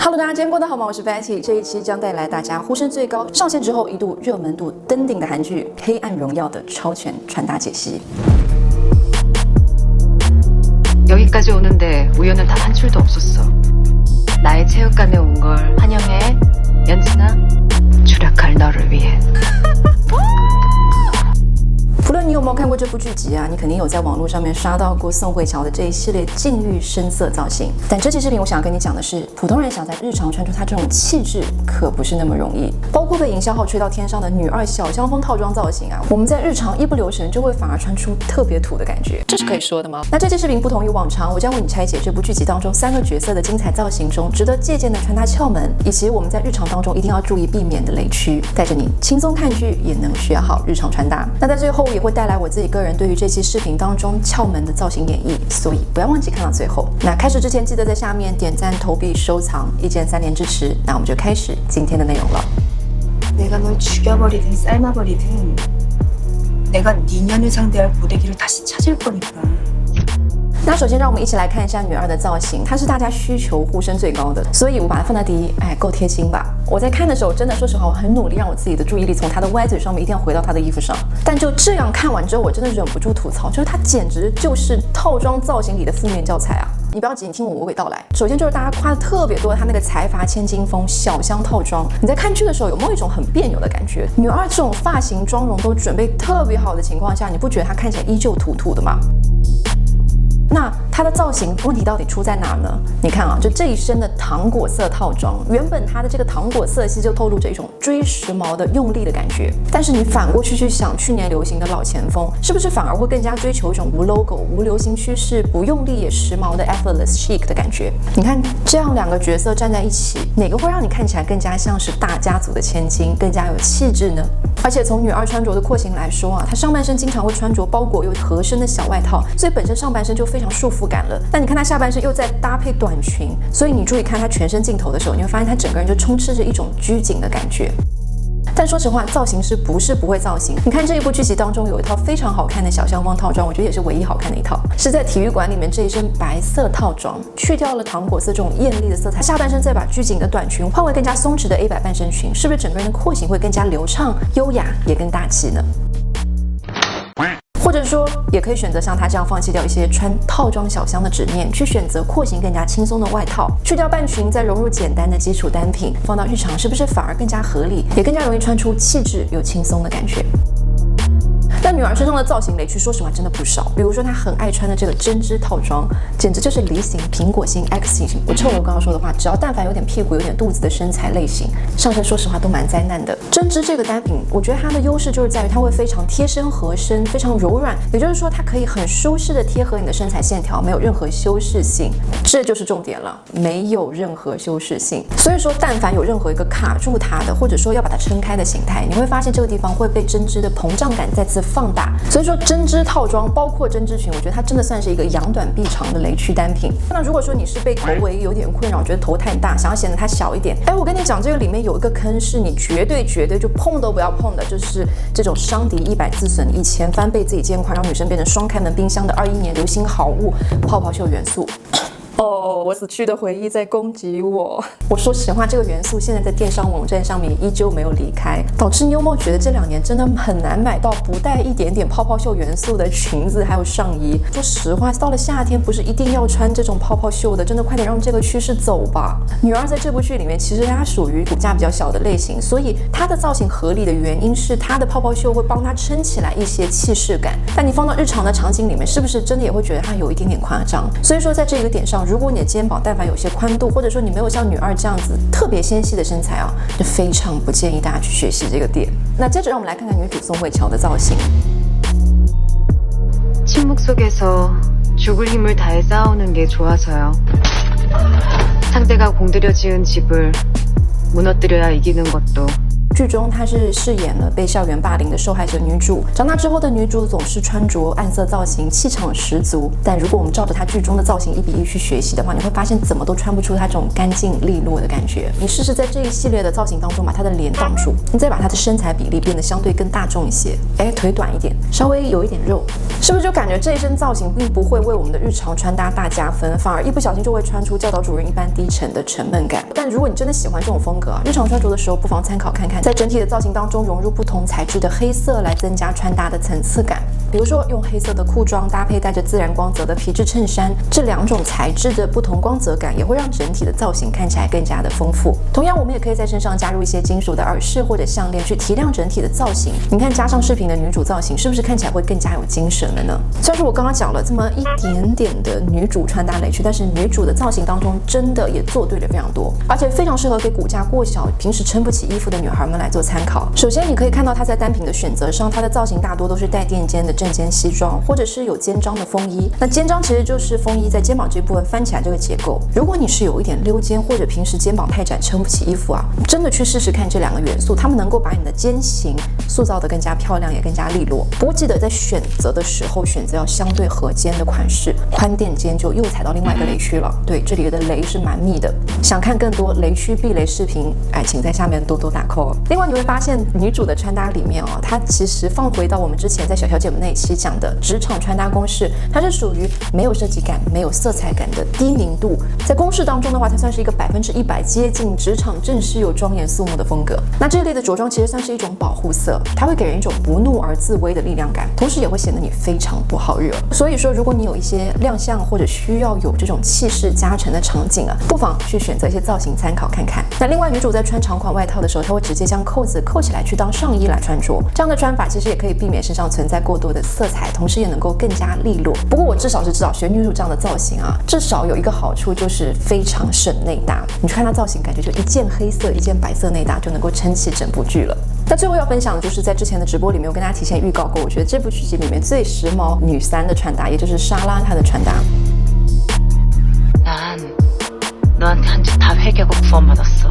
Hello， 大家今天过得好吗？我是 Betty， 这一期将带来大家呼声最高、上线之后一度热门度登顶的韩剧《黑暗荣耀》的超全穿搭解析。 여기까지 오는데 우연은 단 한 줄도 없었어. 나의 체육관에 온 걸 환영해. 연진아, 추락할 너를 위해. 不论你有没有看过这部剧集啊，你肯定有在网络上面刷到过宋慧乔的这一系列禁欲深色造型。但这期视频我想要跟你讲的是，普通人想在日常穿出她这种气质，可不是那么容易。包括被营销号吹到天上的女二小香风套装造型啊，我们在日常一不留神就会反而穿出特别土的感觉，这是可以说的吗？那这期视频不同于往常，我将为你拆解这部剧集当中3个角色的精彩造型中值得借鉴的穿搭窍门，以及我们在日常当中一定要注意避免的雷区，带着你轻松看剧也能学好日常穿搭。那在最后也会带来我自己个人对于这期视频当中窍门的造型演绎，所以不要忘记看到最后。那开始之前记得在下面点赞、投币、收藏，一键3连支持。那我们就开始今天的内容了。 내가 널 죽여버리든 삶아버리든 내가 네 년을 상대할 고데기를 다시 찾을 거니까. 那首先让我们一起来看一下女二的造型，她是大家需求呼声最高的，所以我把它放在第一。哎，够贴心吧？我在看的时候，真的说实话，我很努力让我自己的注意力从她的歪嘴上面一定要回到她的衣服上。但就这样看完之后，我真的忍不住吐槽，就是她简直就是套装造型里的负面教材啊！你不要急，你听我娓娓道来。首先就是大家夸的特别多，她那个财阀千金风小香套装，你在看剧的时候有没有一种很别扭的感觉？女二这种发型妆容都准备特别好的情况下，你不觉得她看起来依旧土土的吗？ 那它的造型问题到底出在哪呢？你看啊，就这一身的糖果色套装，原本它的这个糖果色系就透露着一种追时髦的用力的感觉，但是你反过去想，去年流行的老前锋，是不是反而会更加追求一种无 logo、无流行趋势、不用力也时髦的 effortless chic 的感觉？你看这样2个角色站在一起，哪个会让你看起来更加像是大家族的千金，更加有气质呢？而且从女二穿着的廓形来说啊，她上半身经常会穿着包裹又合身的小外套，所以本身上半身就非常束缚感了。但你看她下半身又在搭配短裙，所以你注意看她全身镜头的时候，你会发现她整个人就充斥着一种拘谨的感觉。 但说实话，造型师不是不会造型。你看这一部剧集当中有一套非常好看的小香风套装，我觉得也是唯一好看的一套，是在体育馆里面这一身白色套装，去掉了糖果色这种艳丽的色彩，下半身再把拘谨的短裙换为更加松弛的 A 摆半身裙，是不是整个人的廓形会更加流畅、优雅，也更大气呢？ 或者说，也可以选择像她这样放弃掉一些穿套装小香的执念，去选择廓形更加轻松的外套，去掉半裙，再融入简单的基础单品，放到日常是不是反而更加合理，也更加容易穿出气质又轻松的感觉？ 但女儿身上的造型雷区，说实话真的不少。比如说，她很爱穿的这个针织套装，简直就是梨形、苹果型、X 型。我趁我刚刚说的话，只要但凡有点屁股、有点肚子的身材类型，上身说实话都蛮灾难的。针织这个单品，我觉得它的优势就是在于它会非常贴身合身，非常柔软，也就是说它可以很舒适的贴合你的身材线条，没有任何修饰性。这就是重点了，没有任何修饰性。所以说，但凡有任何一个卡住它的，或者说要把它撑开的形态，你会发现这个地方会被针织的膨胀感再次 放大，所以说针织套装包括针织裙，我觉得它真的算是一个扬短避长的雷区单品。那如果说你是被头围有点困扰，觉得头太大，想要显得它小一点，哎，我跟你讲，这个里面有一个坑是你绝对就碰都不要碰的，就是这种伤敌100自损1000，翻倍自己肩宽，让女生变成双开门冰箱的21年流行好物泡泡袖元素。 哦，我死去的回忆在攻击我。我说实话，这个元素现在在电商网站上面依旧没有离开，导致妞猫觉得这2年真的很难买到不带一点点泡泡袖元素的裙子还有上衣。说实话，到了夏天不是一定要穿这种泡泡袖的，真的快点让这个趋势走吧。女二在这部剧里面，其实她属于骨架比较小的类型，所以她的造型合理的原因是她的泡泡袖会帮她撑起来一些气势感。但你放到日常的场景里面，是不是真的也会觉得它有一点点夸张？所以说，在这个点上，如果你的肩膀但凡有些宽度，或者说你没有像女二这样子特别纤细的身材啊，就非常不建议大家去学习这个点。那接着让我们来看看女主宋慧乔的造型。 침묵 속에서 죽을 힘을 다해 싸우는 게 좋아서요. 상대가 공들여 지은 집을 무너뜨려야 이기는 것도 剧中她是饰演了被校园霸凌的受害者女主。长大之后的女主总是穿着暗色造型，气场十足。但如果我们照着她剧中的造型一比一去学习的话，你会发现怎么都穿不出她这种干净利落的感觉。你试试在这一系列的造型当中把她的脸挡住，你再把她的身材比例变得相对更大众一些，腿短一点，稍微有一点肉，是不是就感觉这一身造型并不会为我们的日常穿搭大加分，反而一不小心就会穿出教导主任一般低沉的沉闷感？但如果你真的喜欢这种风格日常穿着的时候不妨参考看看，在整体的造型当中融入不同材质的黑色来增加穿搭的层次感。比如说用黑色的裤装搭配带着自然光泽的皮质衬衫，这两种材质的不同光泽感也会让整体的造型看起来更加的丰富。同样我们也可以在身上加入一些金属的耳饰或者项链去提亮整体的造型。你看加上饰品的女主造型是不是看起来会更加有精神了呢？虽然说我刚刚讲了这么一点点的女主穿搭雷区，但是女主的造型当中真的也做对了非常多，而且非常适合给骨架过小平时撑不起衣服的女孩们来做参考。首先你可以看到她在单品的选择上，她的造型大多都是带垫肩的正肩西装，或者是有肩章的风衣。那肩章其实就是风衣在肩膀这部分翻起来这个结构。如果你是有一点溜肩，或者平时肩膀太窄撑不起衣服真的去试试看这两个元素，它们能够把你的肩型塑造得更加漂亮也更加利落。不过记得在选择的时候选择要相对合肩的款式，宽垫肩就又踩到另外一个雷区了。对，这里的雷是蛮密的。想看更多雷区避雷视频，请在下面多多打 call。另外你会发现女主的穿搭里面它其实放回到我们之前在小小姐们那一期讲的职场穿搭公式，它是属于没有设计感、没有色彩感的低明度。在公式当中的话，它算是一个100%接近职场正式又庄严肃穆的风格。那这类的着装其实算是一种保护色，它会给人一种不怒而自威的力量感，同时也会显得你非常不好惹。所以说，如果你有一些亮相或者需要有这种气势加成的场景不妨去选择一些造型参考看看。那另外，女主在穿长款外套的时候，她会直接将扣子扣起来去当上衣来穿着，这样的穿法其实也可以避免身上存在过多的色彩，同时也能够更加利落。不过我至少是知道选女主这样的造型至少有一个好处就是非常省内搭。你去看她造型，感觉就一件黑色一件白色内搭就能够撑起整部剧了。那最后要分享的就是在之前的直播里面，我跟大家提前预告过，我觉得这部剧集里面最时髦女3的穿搭，也就是莎拉她的穿搭。 난 너한테 한 짓 다 회개하고 구원받았어.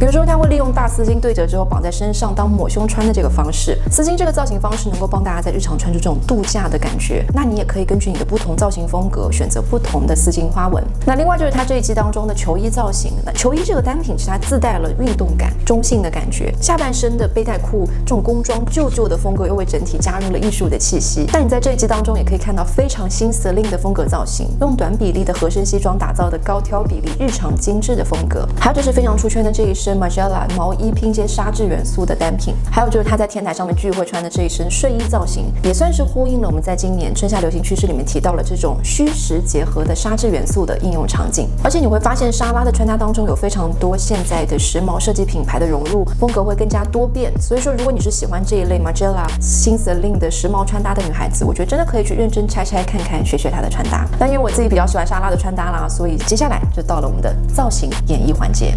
比如说，他会利用大丝巾对折之后绑在身上当抹胸穿的这个方式。丝巾这个造型方式能够帮大家在日常穿出这种度假的感觉。那你也可以根据你的不同造型风格选择不同的丝巾花纹。那另外就是他这一季当中的球衣造型。那球衣这个单品其实它自带了运动感、中性的感觉，下半身的背带裤这种工装旧旧的风格又为整体加入了艺术的气息。但你在这一季当中也可以看到非常新 Celine 的风格造型，用短比例的合身西装打造的高挑比例、日常精致的风格。还有就是非常出圈的这一身 Margiela 毛衣拼接纱质元素的单品，还有就是他在天台上面聚会穿的这一身睡衣造型，也算是呼应了我们在今年春夏流行趋势里面提到了这种虚实结合的纱质元素的应用场景。而且你会发现莎拉的穿搭当中有非常多现在的时髦设计品牌的融入，风格会更加多变。所以说，如果你是喜欢这一类 Margiela 新 Celine 的时髦穿搭的女孩子，我觉得真的可以去认真拆看看，学学她的穿搭。那因为我自己比较喜欢莎拉的穿搭啦，所以接下来就到了我们的造型演绎环节。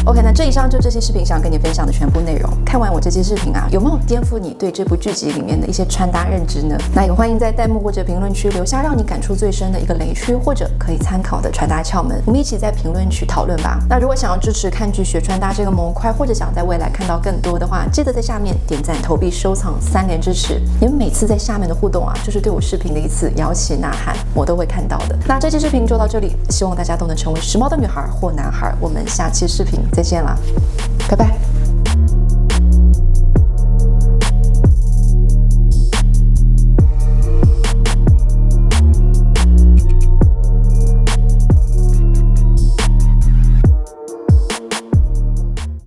OK， 那这以上就这期视频想跟你分享的全部内容。看完我这期视频有没有颠覆你对这部剧集里面的一些穿搭认知呢？那也欢迎在弹幕或者评论区留下让你感触最深的一个雷区或者可以参考的穿搭窍门，我们一起在评论区讨论吧。那如果想要支持看剧学穿搭这个模块，或者想在未来看到更多的话，记得在下面点赞、投币、收藏3连支持。你们每次在下面的互动就是对我视频的一次摇旗呐喊，我都会看到的。那这期视频就到这里，希望大家都能成为时髦的女孩或男孩。我们下期视频再见啦，拜拜。